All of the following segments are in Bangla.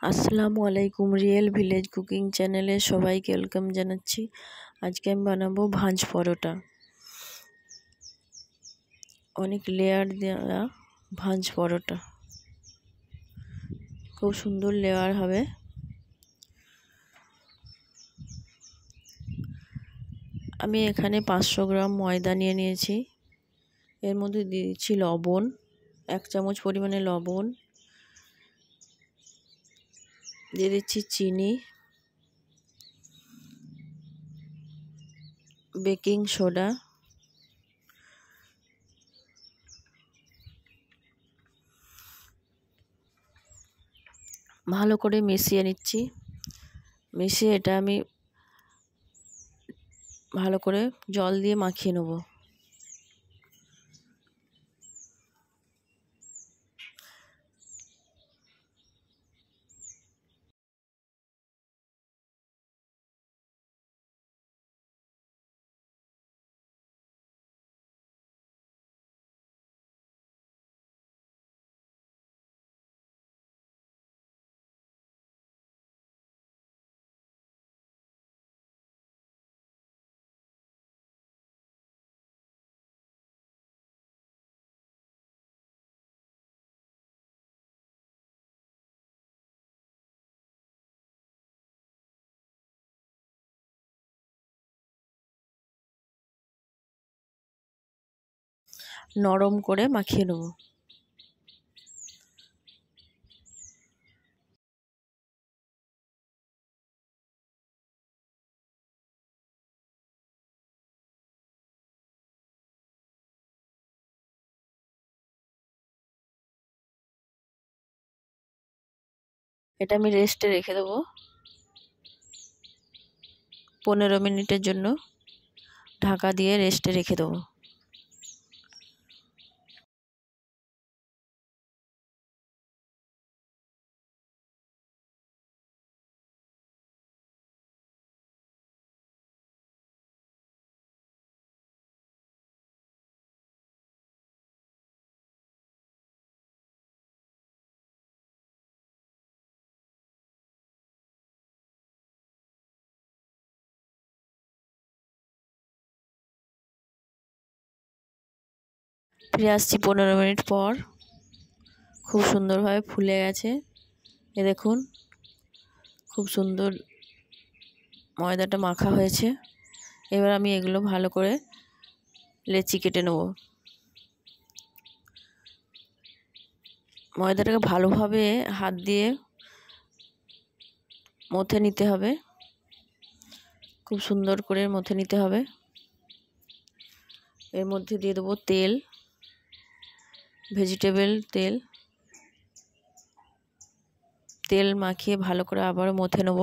আসসালামু আলাইকুম। রিয়েল ভিলেজ কুকিং চ্যানেলে সবাইকে ওয়েলকাম জানাচ্ছি। আজকে আমি বানাবো ভাঁজ পরোটা। অনেক লেয়ার দেওয়া ভাঁজ পরোটা, খুব সুন্দর লেয়ার হবে। আমি এখানে 500 গ্রাম ময়দা নিয়ে নিয়েছি। এর মধ্যে দিয়েছি লবণ, 1 চামচ পরিমাণে লবণ, দিয়ে দিচ্ছি চিনি, বেকিং সোডা, ভালো করে মিশিয়ে নিচ্ছি। মিশিয়ে এটা আমি ভালো করে জল দিয়ে মাখিয়ে নেব। নরম করে মাখিয়ে নেব। এটা আমি রেস্টে রেখে দেবো 15 মিনিটের জন্য। ঢাকা দিয়ে রেস্টে রেখে দেবো। ফিরে আসছি 15 মিনিট পর। খুব সুন্দরভাবে ফুলে গেছে। এ দেখুন, খুব সুন্দর ময়দাটা মাখা হয়েছে। এবার আমি এগুলো ভালো করে লেচি কেটে নেব। ময়দাটাকে ভালোভাবে হাত দিয়ে মথে নিতে হবে, খুব সুন্দর করে মথে নিতে হবে। এর মধ্যে দিয়ে দেবো তেল, ভেজিটেবল তেল। তেল মাখিয়ে ভালো করে আবার মথে নেব।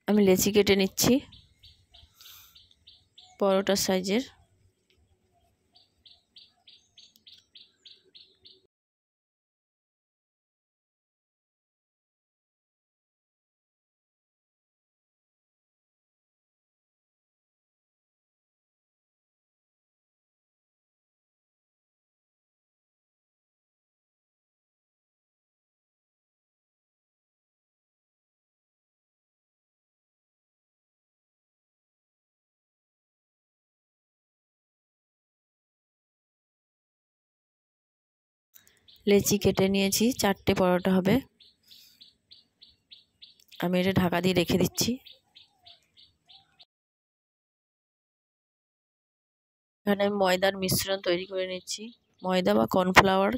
আমি লেচি কেটে নিচ্ছি পরোটার সাইজের। লেচি কেটে নিয়েছি, 4টে পরোটা হবে। আমি এটা ঢাকা দিয়ে রেখে দিচ্ছি। এখানে আমি ময়দার মিশ্রণ তৈরি করে নিচ্ছি। ময়দা বা কর্নফ্লাওয়ার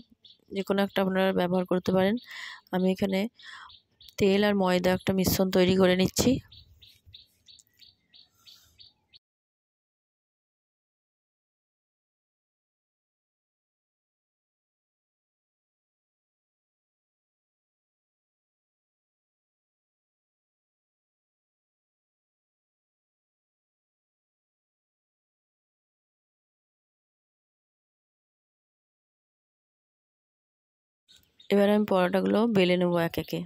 যে কোনো একটা আপনারা ব্যবহার করতে পারেন। আমি এখানে তেল আর ময়দা একটা মিশ্রণ তৈরি করে নিচ্ছি। এবার আমি পরোটাগুলো বেলে নেবো এক একে।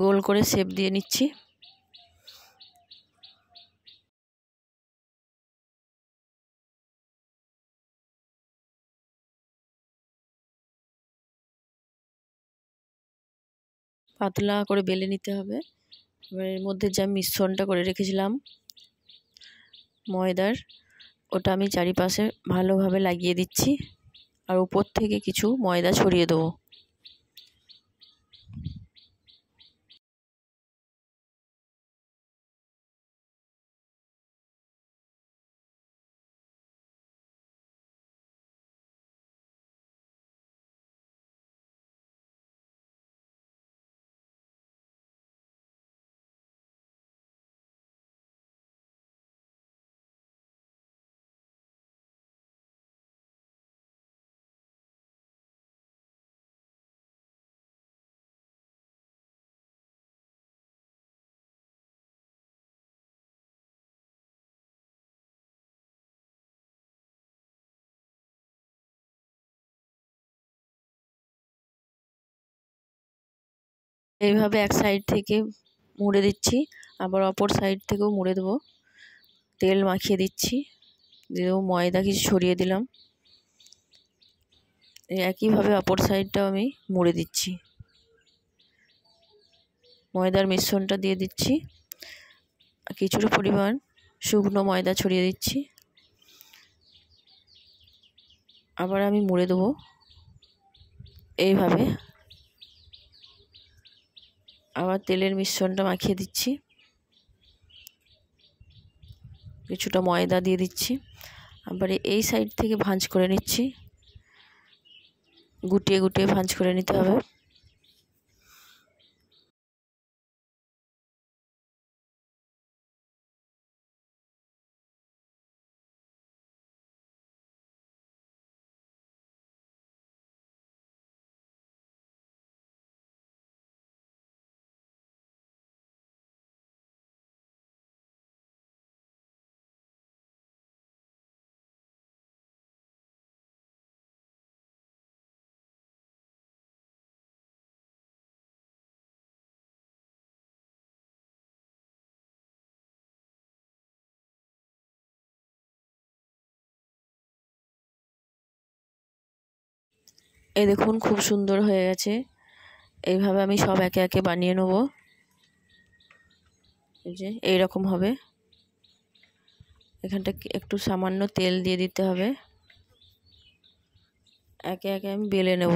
গোল করে শেপ দিয়ে নিচ্ছি। পাতলা করে বেলে নিতে হবে। এবার এর মধ্যে যে মিশ্রণটা করে রেখেছিলাম ময়দার, ওটা আমি চারিপাশে ভালোভাবে লাগিয়ে দিচ্ছি, আর উপর থেকে কিছু ময়দা ছড়িয়ে দেবো। এইভাবে এক সাইড থেকে মুড়ে দিচ্ছি, আবার অপর সাইড থেকেও মুড়ে দেবো। তেল মাখিয়ে দিচ্ছি, দিয়েও ময়দা কিছু ছড়িয়ে দিলাম। একইভাবে অপর সাইডটাও আমি মুড়ে দিচ্ছি। ময়দার মিশ্রণটা দিয়ে দিচ্ছি, কিছুটা পরিমাণ শুকনো ময়দা ছড়িয়ে দিচ্ছি। আবার আমি মুড়ে দেবো এইভাবে। আবার তেলের মিশ্রণটা মাখিয়ে দিচ্ছি, কিছুটা ময়দা দিয়ে দিচ্ছি। আবার এই সাইড থেকে ভাঁজ করে নিচ্ছি, গুটিয়ে গুটিয়ে ভাঁজ করে নিতে হবে। এই দেখুন খুব সুন্দর হয়ে গেছে। এইভাবে আমি সব একে একে বানিয়ে নেব। এই যে এইরকম হবে। এখানটা একটু সামান্য তেল দিয়ে দিতে হবে। একে একে আমি বেলে নেব।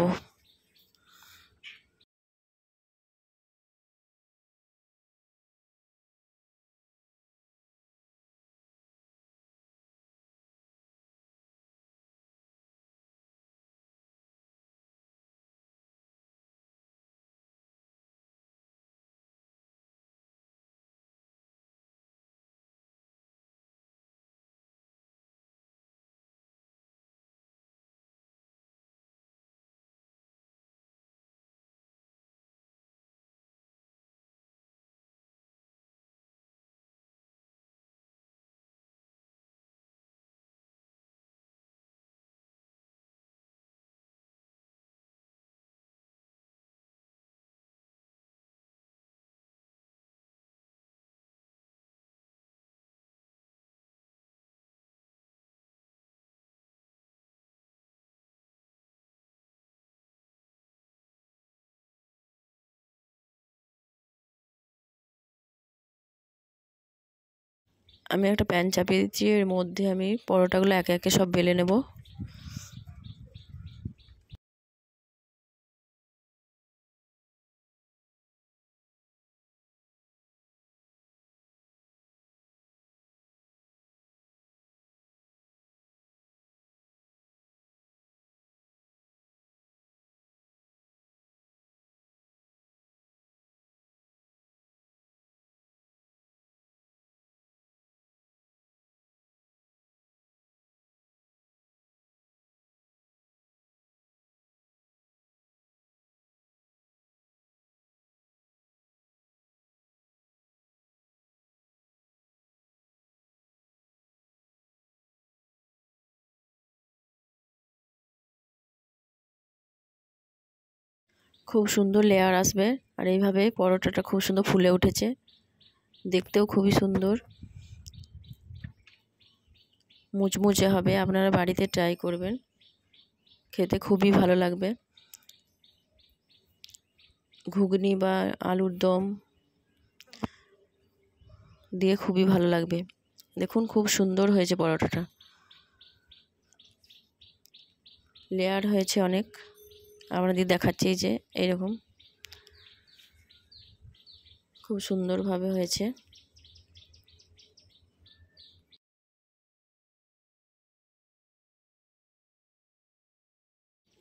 আমি একটা প্যান চাপিয়ে দিচ্ছি, এর মধ্যে আমি পরোটাগুলো একে একে সব বেলে নেব। খুব সুন্দর লেয়ার আসবে। আর এইভাবে পরোটাটা খুব সুন্দর ফুলে উঠেছে, দেখতেও খুবই সুন্দর, মুচমুচে হবে। আপনারা বাড়িতে ট্রাই করবেন, খেতে খুবই ভালো লাগবে। ঘুগনি বা আলুর দম দিয়ে খুবই ভালো লাগবে। দেখুন খুব সুন্দর হয়েছে পরোটাটা, লেয়ার হয়েছে অনেক। আপনাদের দেখাচ্ছি যে এইরকম খুব সুন্দরভাবে হয়েছে।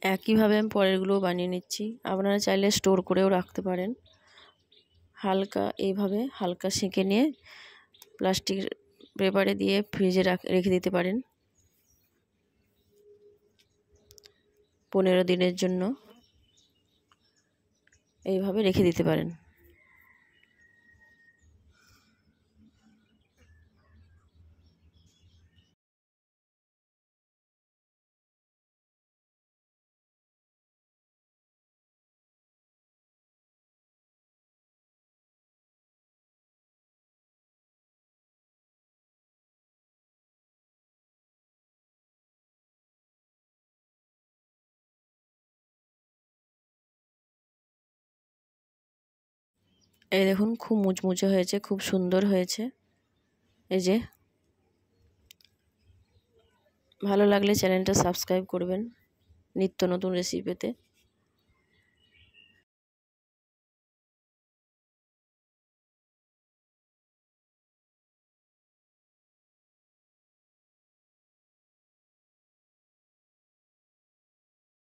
একইভাবে আমি পরেরগুলোও বানিয়ে নিচ্ছি। আপনারা চাইলে স্টোর করেও রাখতে পারেন। হালকা এইভাবে হালকা সেঁকে নিয়ে প্লাস্টিক পেপারে দিয়ে ফ্রিজে রেখে দিতে পারেন 15 দিনের জন্য। এইভাবে রেখে দিতে পারেন। এই দেখুন খুব মুচমুচে হয়েছে, খুব সুন্দর হয়েছে। এই যে, ভালো লাগলে চ্যানেলটা সাবস্ক্রাইব করবেন নিত্য নতুন রেসিপি পেতে।